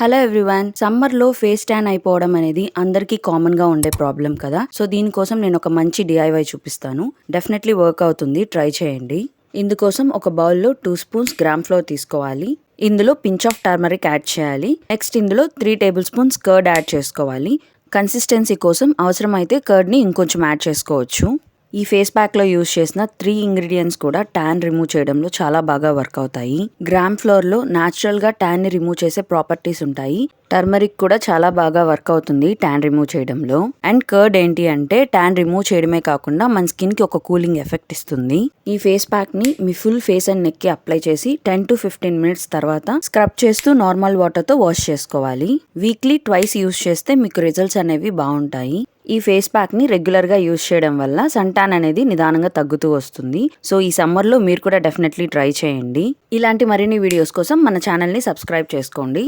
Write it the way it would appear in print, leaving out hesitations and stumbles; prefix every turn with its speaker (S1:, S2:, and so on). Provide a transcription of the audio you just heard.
S1: Hello everyone, సమ్మర్లో face tan అయిపోవడం అనేది అందరికీ కామన్గా ఉండే ప్రాబ్లం కదా. సో దీనికోసం నేను ఒక మంచి డిఐవై చూపిస్తాను. డెఫినెట్లీ వర్క్ అవుతుంది, ట్రై చేయండి. ఇందుకోసం ఒక బౌల్లో 2 స్పూన్స్ గ్రామ్ ఫ్లోర్ తీసుకోవాలి. ఇందులో పించ్ ఆఫ్ టర్మరిక్ యాడ్ చేయాలి. నెక్స్ట్ ఇందులో 3 టేబుల్ స్పూన్స్ కర్డ్ యాడ్ చేసుకోవాలి. కన్సిస్టెన్సీ కోసం అవసరమైతే కర్డ్ని ఇంకొంచెం యాడ్ చేసుకోవచ్చు. ఈ ఫేస్ ప్యాక్లో యూజ్ చేసిన 3 ఇంగ్రీడియంట్స్ కూడా ట్యాన్ రిమూవ్ చేయడంలో చాలా బాగా వర్క్ అవుతాయి. గ్రామ్ ఫ్లోర్లో న్యాచురల్గా ట్యాన్ని రిమూవ్ చేసే ప్రాపర్టీస్ ఉంటాయి. టర్మరిక్ కూడా చాలా బాగా వర్క్ అవుతుంది ట్యాన్ రిమూవ్ చేయడంలో. అండ్ కర్డ్ ఏంటి అంటే ట్యాన్ రిమూవ్ చేయడమే కాకుండా మన స్కిన్కి ఒక కూలింగ్ ఎఫెక్ట్ ఇస్తుంది. ఈ ఫేస్ ప్యాక్ని మీ ఫుల్ ఫేస్ అండ్ నెక్కి అప్లై చేసి 10 to 15 మినిట్స్ తర్వాత స్క్రబ్ చేస్తూ నార్మల్ వాటర్తో వాష్ చేసుకోవాలి. వీక్లీ ట్వైస్ యూజ్ చేస్తే మీకు రిజల్ట్స్ అనేవి బాగుంటాయి. ఈ ఫేస్ ప్యాక్ని రెగ్యులర్గా యూజ్ చేయడం వల్ల సన్ ట్యాన్ అనేది నిదానంగా తగ్గుతూ వస్తుంది. సో ఈ సమ్మర్లో మీరు కూడా డెఫినెట్లీ ట్రై చేయండి. ఇలాంటి మరిన్ని వీడియోస్ కోసం మన ఛానల్ని సబ్స్క్రైబ్ చేసుకోండి.